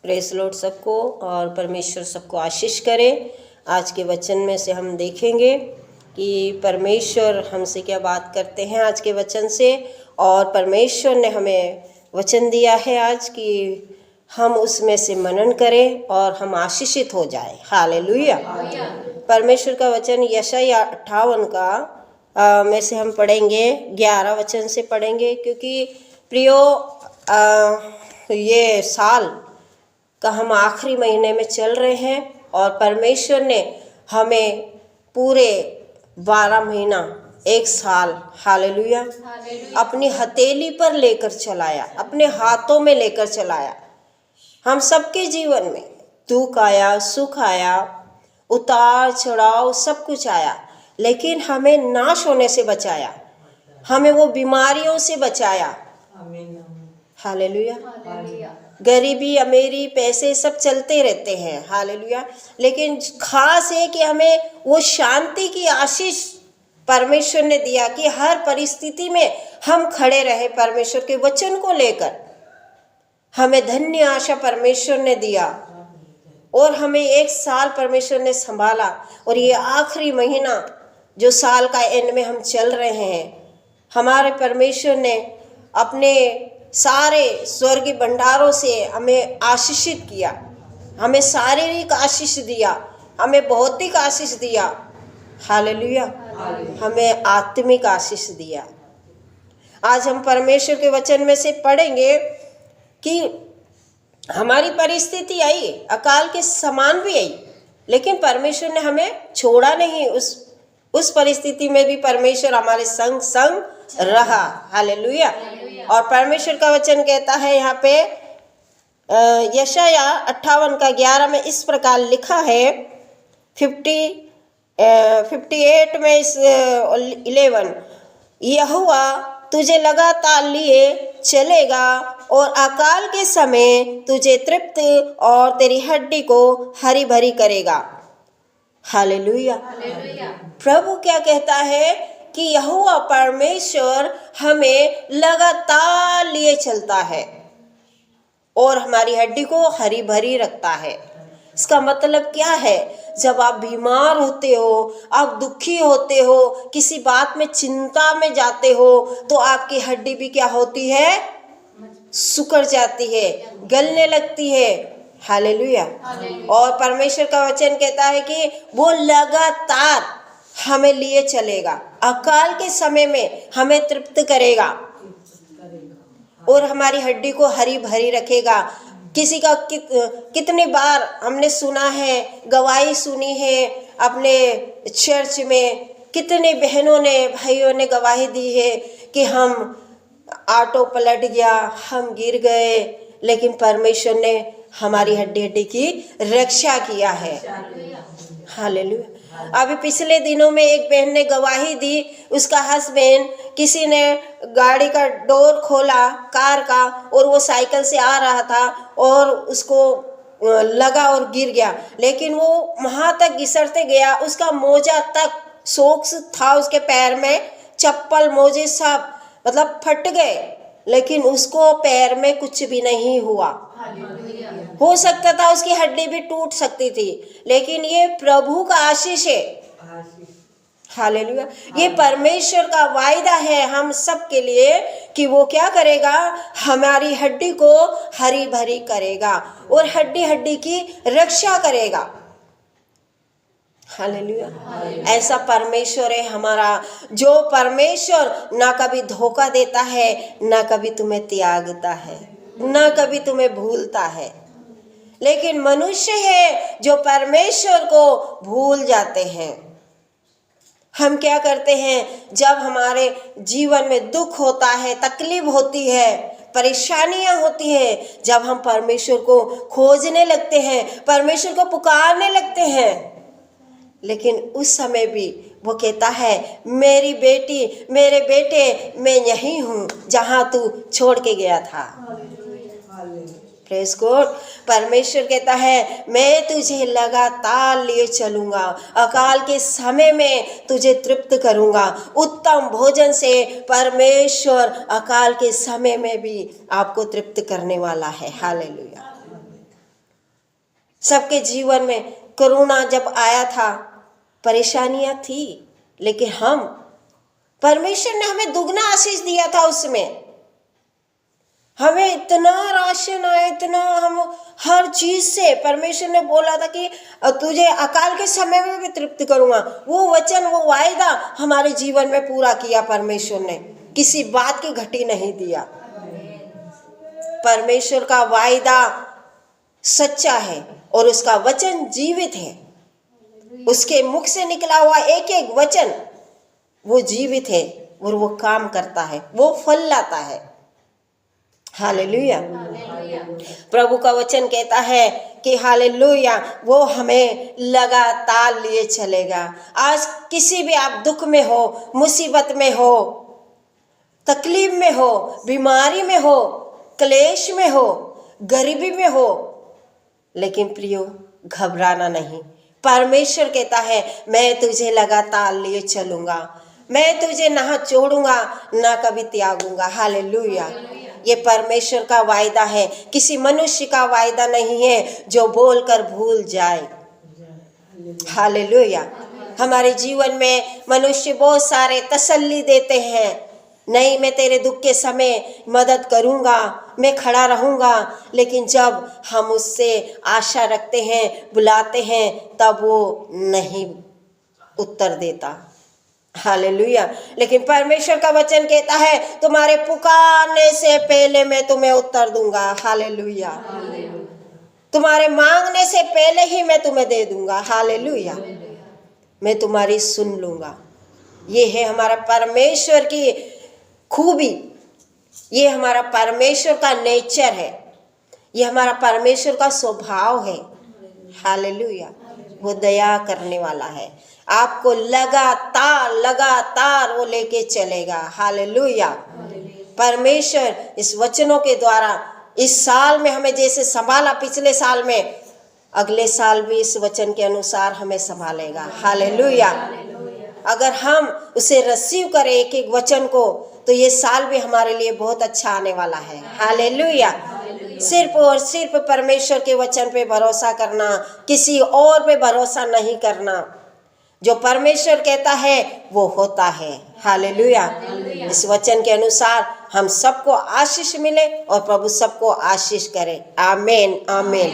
Press Lord सबको, और परमेश्वर सबको आशीष करे। आज के वचन में से हम देखेंगे कि परमेश्वर हमसे क्या बात करते हैं आज के वचन से। और परमेश्वर ने हमें वचन दिया है आज कि हम उसमें से मनन करें और हम आशीषित हो जाए। हालेलुया। परमेश्वर का वचन यशायाह 58 का में से हम पढ़ेंगे, 11 वचन से पढ़ेंगे, क्योंकि प्रियो ये साल का हम आखिरी महीने में चल रहे हैं और परमेश्वर ने हमें पूरे 12 महीना, एक साल, हालेलुया, अपनी हथेली पर लेकर चलाया, अपने हाथों में लेकर चलाया। हम सबके जीवन में दुख आया, सुख आया, उतार चढ़ाव सब कुछ आया, लेकिन हमें नाश होने से बचाया, हमें वो बीमारियों से बचाया। हालेलुया। गरीबी, अमीरी, पैसे सब चलते रहते हैं, हालेलुया, लेकिन खास है कि हमें वो शांति की आशीष परमेश्वर ने दिया कि हर परिस्थिति में हम खड़े रहे। परमेश्वर के वचन को लेकर हमें धन्य आशा परमेश्वर ने दिया और हमें एक साल परमेश्वर ने संभाला। और ये आखिरी महीना जो साल का एंड में हम चल रहे हैं, हमारे परमेश्वर ने अपने सारे स्वर्गीय भंडारों से हमें आशीषित किया, हमें शारीरिक आशीष दिया, हमें भौतिक आशीष दिया, हालेलुया, हमें आत्मिक आशीष दिया। आज हम परमेश्वर के वचन में से पढ़ेंगे कि हमारी परिस्थिति आई, अकाल के समान भी आई, लेकिन परमेश्वर ने हमें छोड़ा नहीं। उस परिस्थिति में भी परमेश्वर हमारे संग संग रहा, हालेलुया। और परमेश्वर का वचन कहता है यहाँ पे यशायाह 58 का 11 में इस प्रकार लिखा है, 58 में इस 11, यहोवा तुझे लगातार लिए चलेगा और अकाल के समय तुझे तृप्त और तेरी हड्डी को हरी भरी करेगा। हालेलुया। प्रभु क्या कहता है कि यहोवा परमेश्वर हमें लगातार लिए चलता है और हमारी हड्डी को हरी भरी रखता है। इसका मतलब क्या है? जब आप बीमार होते हो, आप दुखी होते हो, किसी बात में चिंता में जाते हो, तो आपकी हड्डी भी क्या होती है? सिकुड़ जाती है, गलने लगती है। हालेलुया। और परमेश्वर का वचन कहता है कि वो लगातार हमें लिए चलेगा, अकाल के समय में हमें तृप्त करेगा और हमारी हड्डी को हरी भरी रखेगा। किसी का कितनी बार हमने सुना है, गवाही सुनी है अपने चर्च में, कितने बहनों ने, भाइयों ने गवाही दी है कि हम ऑटो पलट गया, हम गिर गए, लेकिन परमेश्वर ने हमारी हड्डी की रक्षा किया है। हालेलुया। अभी पिछले दिनों में एक बहन ने गवाही दी, उसका हस्बैंड, किसी ने गाड़ी का डोर खोला कार का और वो साइकिल से आ रहा था और उसको लगा और गिर गया, लेकिन वो वहाँ तक घिसटते गया, उसका मोजा तक सॉक्स था उसके पैर में, चप्पल मोजे सब मतलब फट गए, लेकिन उसको पैर में कुछ भी नहीं हुआ। हो सकता था उसकी हड्डी भी टूट सकती थी, लेकिन ये प्रभु का आशीष है। हालेलुया। ये परमेश्वर का वायदा है हम सब के लिए कि वो क्या करेगा? हमारी हड्डी को हरी भरी करेगा और हड्डी हड्डी की रक्षा करेगा। हालेलुया। ऐसा परमेश्वर है हमारा, जो परमेश्वर ना कभी धोखा देता है, ना कभी तुम्हें त्यागता है, ना कभी तुम्हें भूलता है। लेकिन मनुष्य है जो परमेश्वर को भूल जाते हैं। हम क्या करते हैं? जब हमारे जीवन में दुख होता है, तकलीफ होती है, परेशानियां होती हैं, जब हम परमेश्वर को खोजने लगते हैं, परमेश्वर को पुकारने लगते हैं, लेकिन उस समय भी वो कहता है, मेरी बेटी, मेरे बेटे, मैं यहीं हूँ जहाँ तू छोड़ के गया था। Praise God. परमेश्वर कहता है, मैं तुझे लगातार लिए चलूंगा, अकाल के समय में तुझे तृप्त करूंगा। उत्तम भोजन से परमेश्वर अकाल के समय में भी आपको तृप्त करने वाला है। हालेलुया। सबके जीवन में कोरोना जब आया था, परेशानियां थी, लेकिन परमेश्वर ने हमें दुगना आशीष दिया था। उसमें हमें इतना राशन आया, इतना, हम हर चीज से, परमेश्वर ने बोला था कि तुझे अकाल के समय में भी तृप्त करूंगा। वो वचन, वो वायदा हमारे जीवन में पूरा किया परमेश्वर ने, किसी बात की घटी नहीं दिया। परमेश्वर का वायदा सच्चा है और उसका वचन जीवित है। उसके मुख से निकला हुआ एक एक वचन वो जीवित है और वो काम करता है, वो फल लाता है। हालेलुया। प्रभु का वचन कहता है कि हालेलुया, वो हमें लगातार लिए चलेगा। आज किसी भी आप दुख में हो, मुसीबत में हो, तकलीफ में हो, बीमारी में हो, क्लेश में हो, गरीबी में हो, लेकिन प्रियो घबराना नहीं। परमेश्वर कहता है मैं तुझे लगातार लिए चलूंगा, मैं तुझे ना छोड़ूंगा ना कभी त्यागूंगा। हालेलुया। ये परमेश्वर का वायदा है, किसी मनुष्य का वायदा नहीं है जो बोलकर भूल जाए। हालेलुया। हमारे जीवन में मनुष्य बहुत सारे तसल्ली देते हैं, नहीं मैं तेरे दुख के समय मदद करूंगा, मैं खड़ा रहूंगा, लेकिन जब हम उससे आशा रखते हैं, बुलाते हैं, तब वो नहीं उत्तर देता। हालेलुया। लेकिन परमेश्वर का वचन कहता है तुम्हारे पुकारने से पहले मैं तुम्हें उत्तर दूंगा। हालेलुया। तुम्हारे मांगने से पहले ही मैं तुम्हें दे दूंगा। हालेलुया। मैं तुम्हारी सुन लूंगा। ये है हमारा परमेश्वर की खूबी, ये हमारा परमेश्वर का नेचर है, ये हमारा परमेश्वर का स्वभाव है। हालेलुया। वो दया करने वाला है, आपको लगातार लगातार वो लेके चलेगा। हालेलुया। परमेश्वर इस वचनों के द्वारा इस साल में हमें जैसे संभाला, पिछले साल में, अगले साल भी इस वचन के अनुसार हमें संभालेगा। हालेलुया। अगर हम उसे रिसीव करें एक एक वचन को, तो ये साल भी हमारे लिए बहुत अच्छा आने वाला है। हालेलुया। सिर्फ और सिर्फ परमेश्वर के वचन पे भरोसा करना, किसी और पे भरोसा नहीं करना। जो परमेश्वर कहता है वो होता है। हालेलुया। इस वचन के अनुसार हम सबको आशीष मिले और प्रभु सबको आशीष करे। आमीन, आमीन।